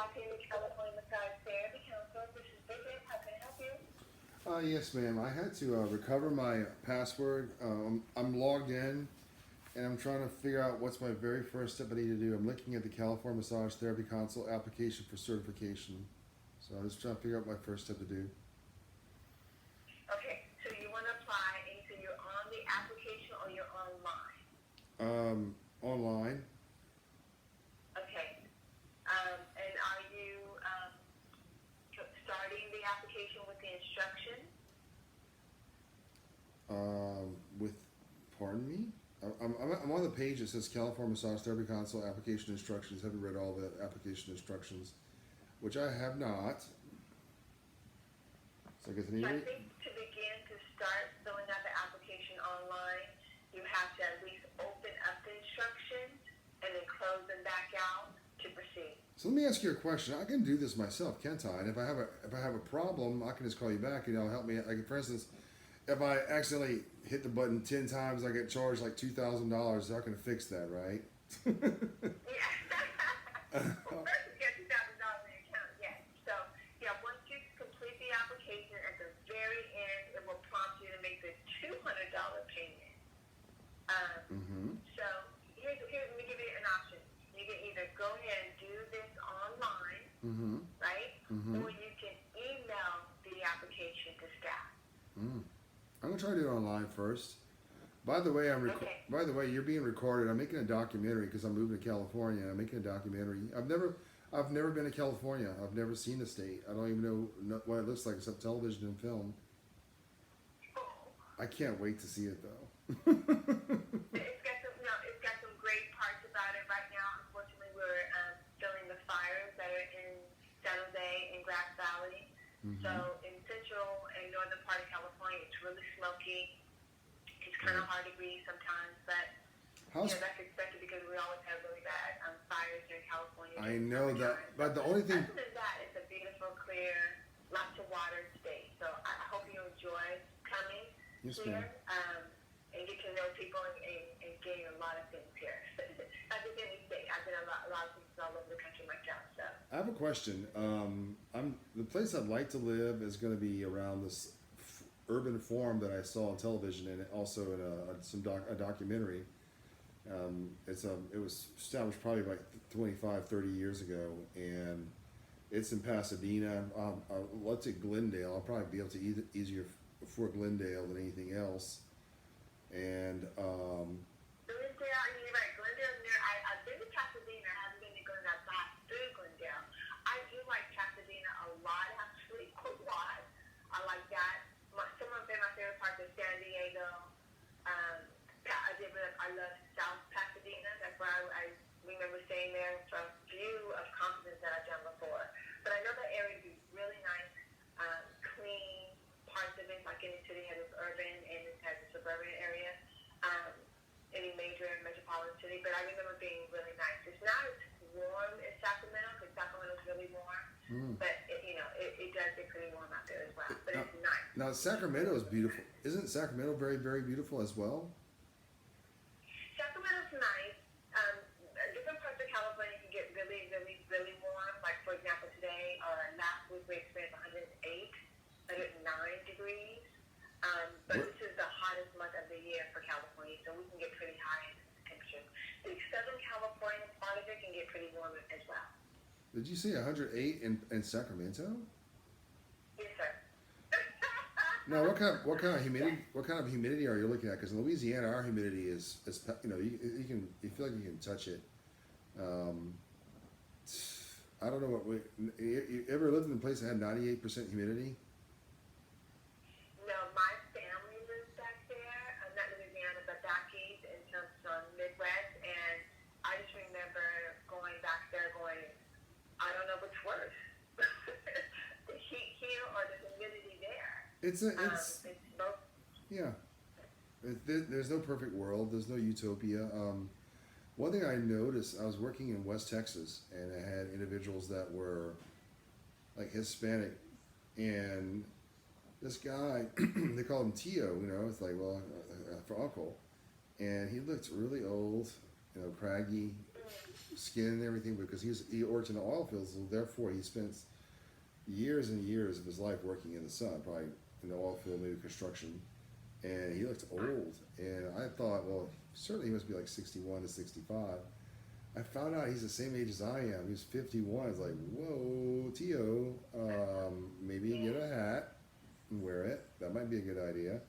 talking to California Massage Therapy Council. This is Bridget. How can I help you? Yes, ma'am. I had to recover my password. I'm logged in, and I'm trying to figure out what's my very first step I need to do. I'm looking at the California Massage Therapy Council application for certification. So I was trying to figure out my first step to do. Okay, so you want to apply, and so you're on the application or you're online? Online. Okay. And are you starting the application with the instructions? With, pardon me? I'm on the page that says California Massage Therapy Council application instructions. Haven't read all the application instructions, which I have not. So I guess I need So I to. think to begin to start filling out the application online, you have to at least open up the instructions and then close them back out to proceed. So let me ask you a question. I can do this myself, can't I? And if I have a problem, I can just call you back and you'll help me. Like for instance, if I accidentally hit the button 10 times, I get charged like $2,000. I can fix that, right? Yeah. Well, first you get $2,000 in your account, yes. So, yeah, once you complete the application, at the very end, it will prompt you to make the $200 payment. So, let me give you an option. You can either go ahead and do this online, right? Or you can email the application to staff. I'm gonna try to do it online first. By the way, Okay. By the way, you're being recorded. I'm making a documentary because I'm moving to California. I'm making a documentary. I've never been to California. I've never seen the state. I don't even know what it looks like except television and film. I can't wait to see it though. It's got some great parts about it right now. Unfortunately, we're feeling the fires that are in San Jose and Grass Valley. So in central and northern part of California, it's really smoky. It's kind of hard to breathe sometimes, but that's expected because we always have really bad fires here in California. I know that, but the only thing. Other than that, it's a beautiful, clear, lots of water state. So I hope you enjoy coming here and get to know people and gain a lot of things here. As in any state, I've been a lot of places all over the country myself. So. I have a question. The place I'd like to live is going to be around this urban farm that I saw on television and also in a documentary. It was established probably like 25, 30 years ago, and it's in Pasadena. Let's say Glendale. I'll probably be able to easier for Glendale than anything else. And Glendale, you're right. Glendale's near. I've been to Pasadena. I haven't been to Glendale. I've passed through Glendale. I do like Pasadena a lot, actually, a lot. I like that. Some of my favorite parts are San Diego. I love South Pasadena. That's where I remember staying there for a few of conferences that I've done before. But I know that area is really nice, clean. Parts of it, like any city, has its urban and it has a suburban area. Any major metropolitan city, but I remember being really nice. It's not as warm as Sacramento because Sacramento is really warm, but it does get pretty warm out there as well. But it's nice. Now Sacramento is beautiful. Isn't Sacramento very, very beautiful as well? Sacramento's nice. Different parts of California can get really, really, really warm. Like for example, today or last week we experienced 109 degrees. But this is the hottest month of the year for California, so we can get pretty high in temperatures. The Southern California part of it can get pretty warm as well. Did you say 108 in Sacramento? Yes, sir. Now, what kind of humidity? What kind of humidity are you looking at? Because in Louisiana, our humidity is you feel like you can touch it. I don't know you ever lived in a place that had 98% humidity? No, my family lives back there. Not Louisiana, but back east in terms of Midwest, and I just remember going back there, I don't know what's worse, the heat here or the humidity there. It's both. Yeah. There's no perfect world. There's no utopia. One thing I noticed, I was working in West Texas, and I had individuals that were like Hispanic, and this guy, they call him Tio, it's like, well, for uncle, and he looked really old, craggy, skin and everything because he worked in the oil fields, so therefore he spends years and years of his life working in the sun, probably in the oil field, maybe construction, and he looked old. And I thought, well, certainly he must be like 61 to 65. I found out he's the same age as I am. He's 51. It's like, whoa, Tio, maybe get a hat and wear it. That might be a good idea.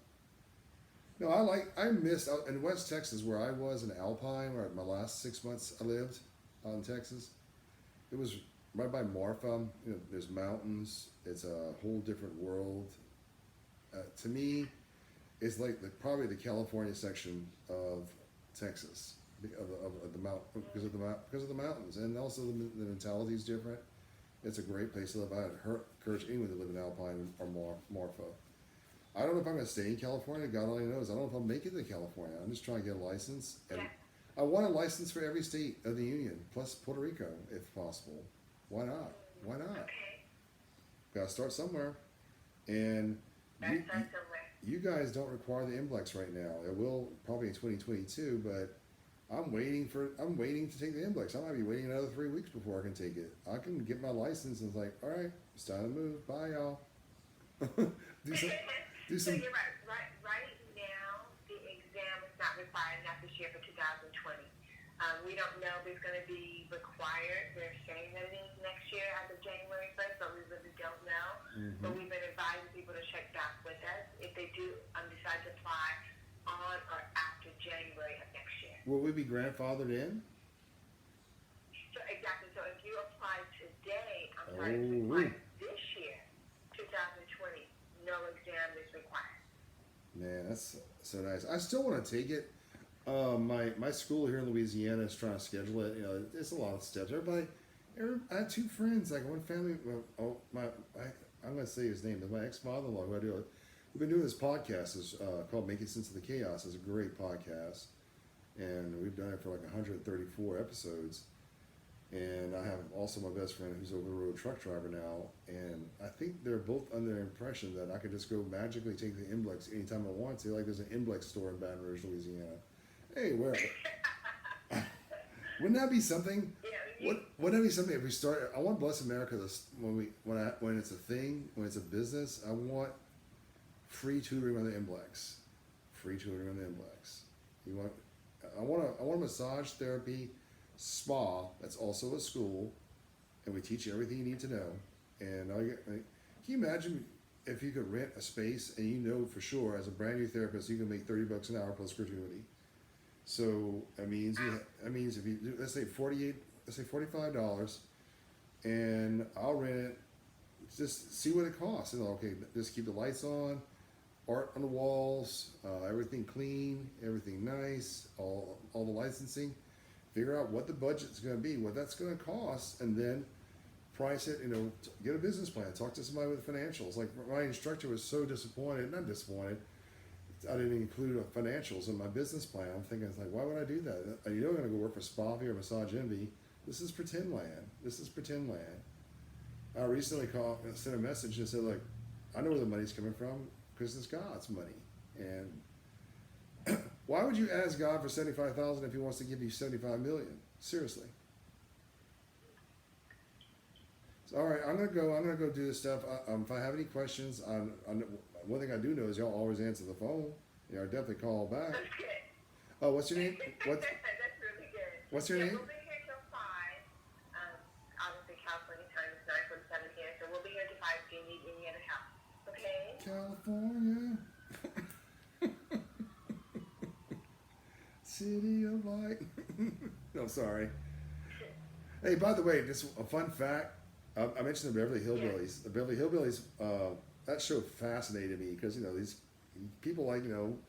No, I missed out in West Texas where I was in Alpine, where my last 6 months I lived out in Texas. It was right by Marfa. You know, there's mountains. It's a whole different world. To me, it's like probably the California section of Texas. Of the mountain because of the mountains, and also the mentality is different. It's a great place to live. I encourage anyone to live in Alpine or Marfa. I don't know if I'm going to stay in California. God only knows. I don't know if I'll make it to California. I'm just trying to get a license, and I want a license for every state of the union, plus Puerto Rico, if possible. Why not? Why not? Okay. Got to start somewhere, and you guys don't require the NBLEX right now. It will probably in 2022, but I'm waiting to take the NBLEX. I might be waiting another 3 weeks before I can take it. I can get my license and it's like, all right, it's time to move. Bye, y'all. do some. So you're right. Right now, the exam is not required, not this year, for 2020. We don't know if it's going to be required. They're saying that it is next year as of January 1st, but we really don't know. Mm-hmm. But we've been advising people to check back with us if they do decide to apply on or after January of next year. Will we be grandfathered in? So exactly. So if you apply today, this year, 2020, no exam is required. Man, that's so nice. I still want to take it. My school here in Louisiana is trying to schedule it. You know, it's a lot of steps. I have two friends, like one family. I'm going to say his name. It's my ex-father-in-law who I do it. We've been doing this podcast. It's called Making Sense of the Chaos. It's a great podcast. And we've done it for like 134 episodes. And I have also my best friend who's over the road truck driver now. And I think they're both under the impression that I could just go magically take the NBLEX anytime I want to. Like there's an NBLEX store in Baton Rouge, Louisiana. Hey, where? Wouldn't that be something? Wouldn't that be something if we start? I want Bless America when it's a thing, when it's a business. I want free tutoring on the NBLEX. Free tutoring on the NBLEX. I want a massage therapy spa that's also a school, and we teach you everything you need to know. And can you imagine if you could rent a space and you know for sure as a brand new therapist you can make $30 an hour plus gratuity. So that means if you do, let's say $45, and I'll rent it. Just see what it costs. Okay, just keep the lights on, art on the walls, everything clean, everything nice, all the licensing. Figure out what the budget's going to be, what that's going to cost, and then price it. Get a business plan. Talk to somebody with financials. Like my instructor was so disappointed. Not disappointed. I didn't include financials in my business plan. I'm thinking, it's like, why would I do that? I'm going to go work for Spa here, Massage Envy. This is pretend land. I recently sent a message and said, look, I know where the money's coming from because it's God's money. And why would you ask God for $75,000 if He wants to give you $75 million? Seriously. So, all right, I'm gonna go do this stuff. If I have any questions, one thing I do know is y'all always answer the phone. I definitely call back. That's good. Oh, what's your name? That's really good. What's your name? We'll be here till 5. Obviously, California time is 9:47 here, so we'll be here till 5 if you need any other help. Okay? California. City of Light. No, sorry. Hey, by the way, just a fun fact. I mentioned the Beverly Hillbillies. The Beverly Hillbillies, that show fascinated me because, these people from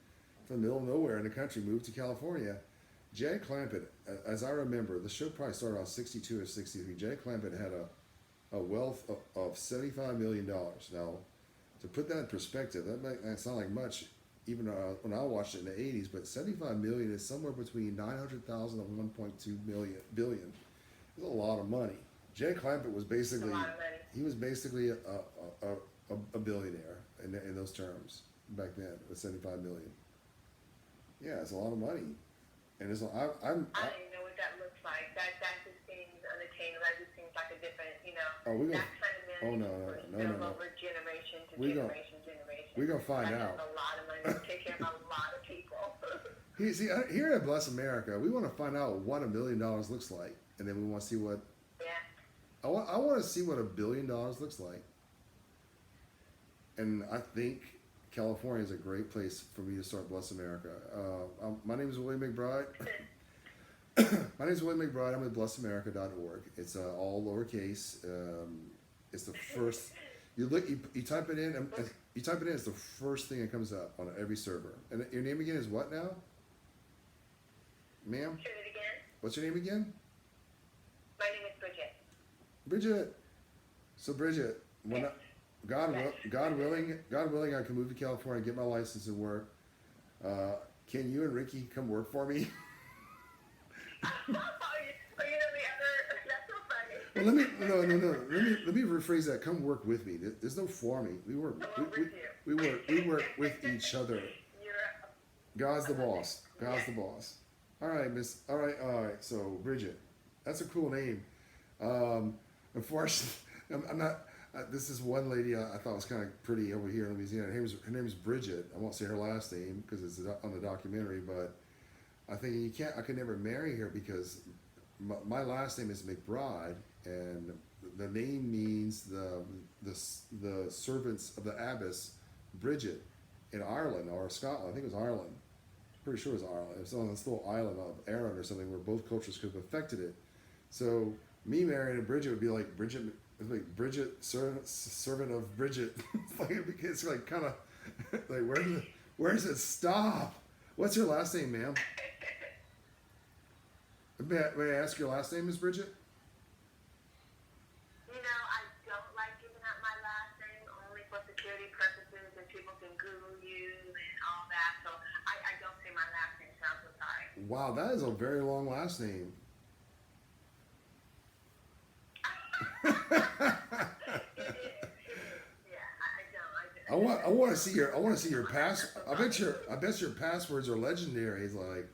the middle of nowhere in the country moved to California. Jay Clampett, as I remember, the show probably started on 62 or 63. Jay Clampett had a wealth of $75 million. Now, to put that in perspective, that might sound like much, even when I watched it in the 80s, but $75 million is somewhere between 900,000 and 1.2 billion. It's a lot of money. Jay Clampett was basically a billionaire in those terms back then with $75 million. Yeah, it's a lot of money, and I don't even know what that looks like. That's just Oh, we gonna. That kind of Oh money no, will no, no, spill no, no. over generation to We gonna. generation, generation. We gonna find That's out. a lot of money to take care of a lot of people. See, here at Bless America, we want to find out what $1 million looks like, and then we want to see what. Yeah. I want to see what $1 billion looks like, and I think California is a great place for me to start Bless America. My name is William McBride. My name is William McBride. I'm at blessamerica.org. It's all lowercase. It's the first. You look. You type it in. You type it in. It's the first thing that comes up on every server. And your name again is what now, ma'am? Say it again. What's your name again? My name is Bridget. Bridget. So Bridget, when Yes. God willing, I can move to California, get my license and work. Can you and Ricky come work for me? Oh, you know the other. That's so funny. Well, let me rephrase that. Come work with me. There's no for me. We work. We work with each other. God's the boss. God's the boss. All right, Miss. All right. So Bridget, that's a cool name. Unfortunately, I'm not. This is one lady I thought was kind of pretty over here in Louisiana. Her name is Bridget. I won't say her last name because it's on the documentary. But I think you can't. I could never marry her because my last name is McBride, and the name means the servants of the abbess Bridget in Ireland or Scotland. I think it was Ireland. Pretty sure it was Ireland. It was on this little island of Erin or something where both cultures could have affected it. So me marrying a Bridget would be like Bridget. It's like Bridget, servant of Bridget. It's like kind of like where does it stop? What's your last name, ma'am? May I ask your last name, Miss Bridget? You know, I don't like giving out my last name only for security purposes and people can Google you and all that. So I don't say my last name, so I'm so sorry. Wow, that is a very long last name. It is. Yeah, I don't. I want to see your pass. I bet your passwords are legendary. It's like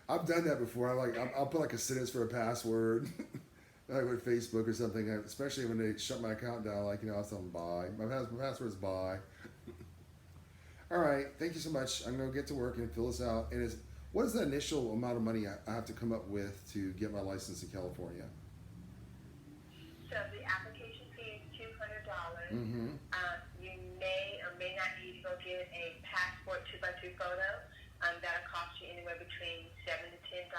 I've done that before. I'll put like a sentence for a password, like with Facebook or something. Especially when they shut my account down. Like I'll tell them bye. My password's bye. All right, thank you so much. I'm gonna get to work and fill this out. And what is the initial amount of money I have to come up with to get my license in California? So the application fee is $200. Mm-hmm. You may or may not need to go get a passport 2x2 photo. That'll cost you anywhere between $7 to $10.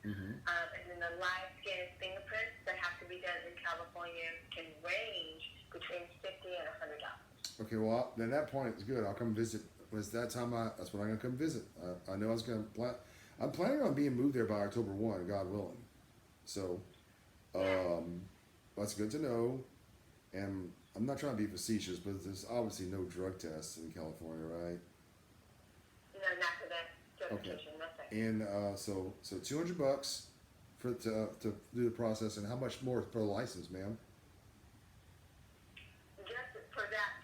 Mm-hmm. And then the live scan fingerprints that have to be done in California can range between $50 and $100. Okay, well then that point is good. I'll come visit. That's when I'm gonna come visit. I know I was gonna plan. I'm planning on being moved there by October 1, God willing. So, that's good to know. And I'm not trying to be facetious, but there's obviously no drug tests in California, right? No, not for that certification. Nothing. And so $200 to do the process, and how much more for the license, ma'am? Just for that,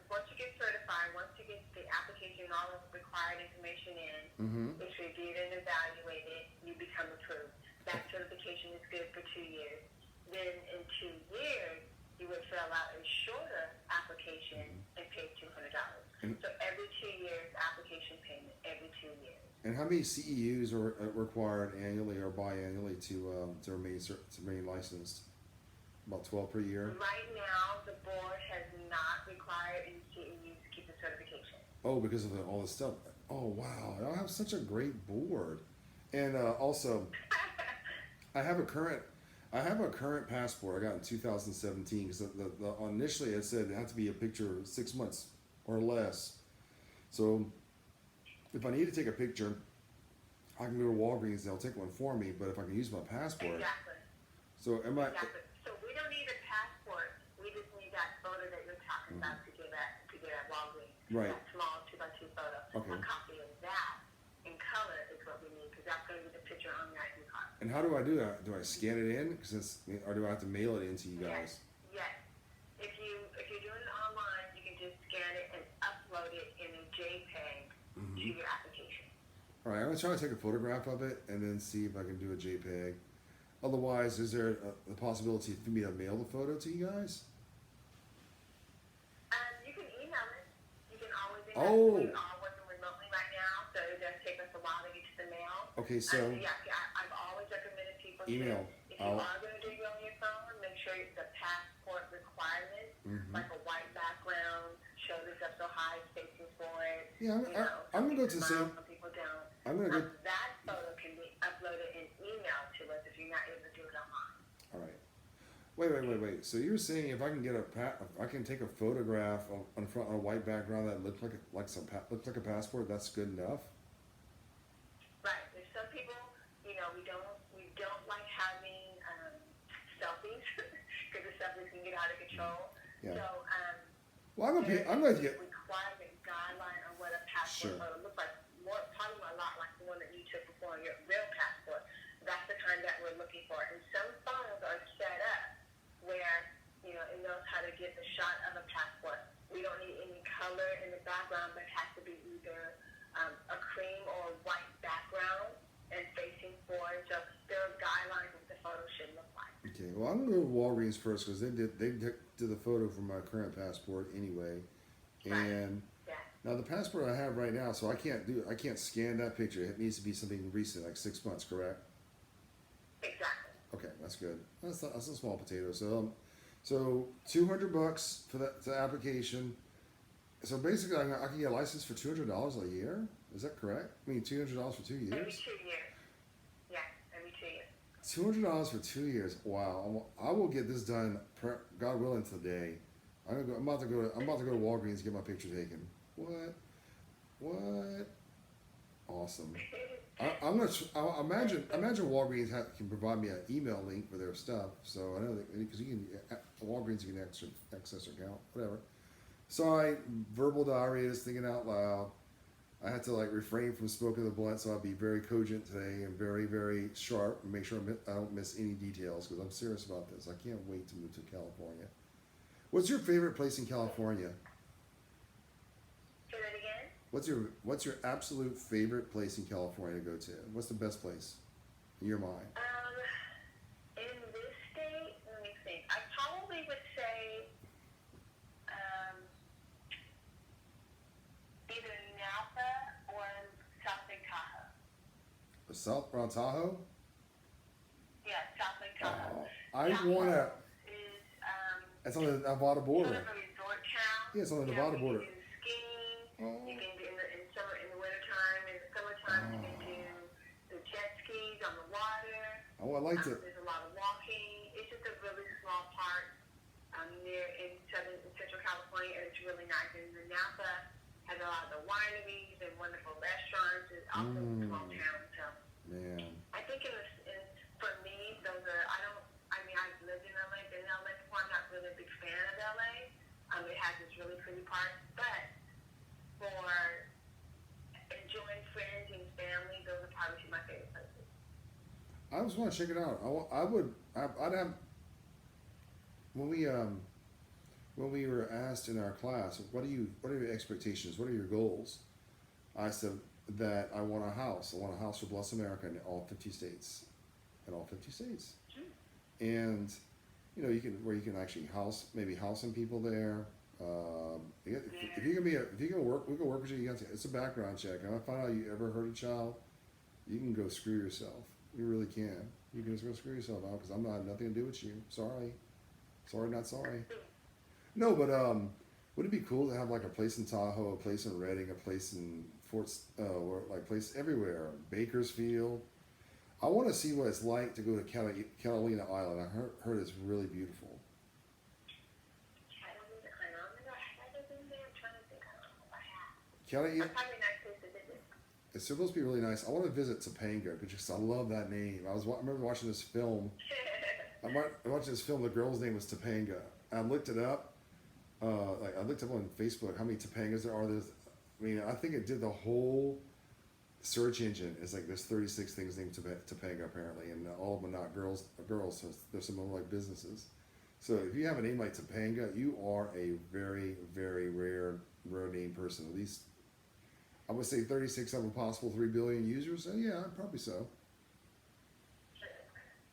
once you get certified, once you get the application and all of the required information in, Mm-hmm. it's reviewed and evaluated, you become approved. That certification is good for 2 years. Then in 2 years, you would fill out a shorter application and pay $200. So every 2 years, application payment, every 2 years. And how many CEUs are required annually or biannually to remain licensed? About 12 per year. Right now, the board has not required any CEUs to keep the certification. Oh, because of all this stuff. Oh wow, I have such a great board. And also, I have a current passport I got in 2017 because initially it said it had to be a picture 6 months or less. So if I need to take a picture, I can go to Walgreens. They'll take one for me. But if I can use my passport, Exactly. so am I? Exactly. So we don't need a passport. We just need that photo that you're talking about to get at Walgreens. Right. That small 2x2 photo. Okay. A copy of that in color is what we need because that's going to be the picture on your ID card. And how do I do that? Do I scan it in? Or do I have to mail it in to you guys? Yes. If you're doing it online, you can just scan it and upload it in a JPEG to your application. All right, I'm gonna try to take a photograph of it and then see if I can do a JPEG. Otherwise, is there a possibility for me to mail the photo to you guys? You can email it. You can always email it. Oh, We are working remotely right now, so it does take us a while to get to the mail. okay. So Yeah, I've always recommended people to, email. if you are going to do it on your phone, make sure the passport requirements, Mm-hmm. like a white background, shoulders up so high, facing forward. Yeah, You know, I'm some gonna go to people the smile, same. some people don't. I'm gonna go. That photo can be uploaded and emailed to us if you're not able to do it online. All right. Wait. So you're saying if I can get I can take a photograph on front on a white background that looks like looks like a passport. That's good enough. Right. There's some people, we don't like having selfies because the selfies can get out of control. Yeah. So Well, I'm there going to is get. a requirement guideline on what a passport Sure. photo looks like. Probably a lot like the one that you took before on your real passport. That's the kind that we're looking for. And some phones are set up where it knows how to get the shot of a passport. We don't need any color in the background, but it has to be either a cream or white background and facing forward. So there are guidelines of what the photo should look like. Okay. Well, I'm gonna go to Walgreens first because they did the photo for my current passport anyway, and. Right. Yeah. Now the passport I have right now, so I can't scan that picture. It needs to be something recent, like 6 months, correct? Exactly. Okay, that's good. That's a small potato. So $200 for the application. So basically, I can get a license for $200 a year. Is that correct? I mean, $200 for 2 Every years. 2 years. Yeah, every 2 years. $200 for 2 years. Wow. I will get this done, God willing, today. I'm about to go to Walgreens to get my picture taken. What? Awesome. I'm gonna imagine Walgreens can provide me an email link for their stuff, so I know that because you can Walgreens you can access their account, whatever. Sorry, verbal diarrhea is thinking out loud. I had to refrain from smoking the blunt, so I'll be very cogent today and very, very sharp and make sure I don't miss any details because I'm serious about this. I can't wait to move to California. What's your favorite place in California? Say that again? What's your absolute favorite place in California to go to? What's the best place in your mind? In this state, let me think. I probably would say either Napa or South Lake Tahoe. South around Tahoe? Yeah, South Lake Tahoe. I Tahoe wanna. is It's on the Nevada sort border. of a resort town. Yeah, it's on the Nevada border. You can do skiing. Oh. You can do in summer, in the wintertime, in the summertime, you can do the jet skis on the water. Oh, I liked it. There's a lot of walking. It's just a really small park near in Central California, and it's really nice. And the Napa has a lot of the wineries and wonderful restaurants. It's also a small town. So Man. I think for me, those are. I've lived in LA, been in LA before. I'm not really a big fan of LA. It has this really pretty part, but for enjoying friends and family, those are probably my favorite places. I just want to check it out. I'd have when we were asked in our class, what are your expectations? What are your goals? I said that I want a house. I want a house for Bless America in all 50 states. And you can actually house some people there. If you're gonna work, we can work with you. It's a background check. And I find out you ever hurt a child, you can go screw yourself. You really can. You can just go screw yourself out because I'm not nothing to do with you. Sorry, not sorry. No, but would it be cool to have a place in Tahoe, a place in Redding, a place in place everywhere, Bakersfield? I want to see what it's like to go to Catalina Island. I heard it's really beautiful. Catalina Island. I haven't been there. I'm trying to think. I don't know if I have. Catalina. Probably a nice place to visit. It's supposed to be really nice. I want to visit Topanga because I love that name. I remember watching this film. I'm watching this film. The girl's name was Topanga. I looked it up. I looked up on Facebook how many Topangas there are. I think it did the whole search engine. It's there's 36 things named Topanga apparently, and all of them are not girls. So there's some of them businesses. So if you have a name like Topanga, you are a very, very rare name person. At least I would say 36 of a possible 3 billion users. So yeah, probably so.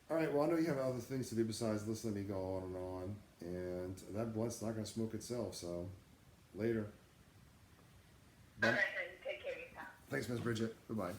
All right. Well, I know you have other things to do besides listening to me go on and on, and that blunt's not going to smoke itself. So, later. All right, honey. Take care of yourself. Thanks, Miss Bridget. Goodbye.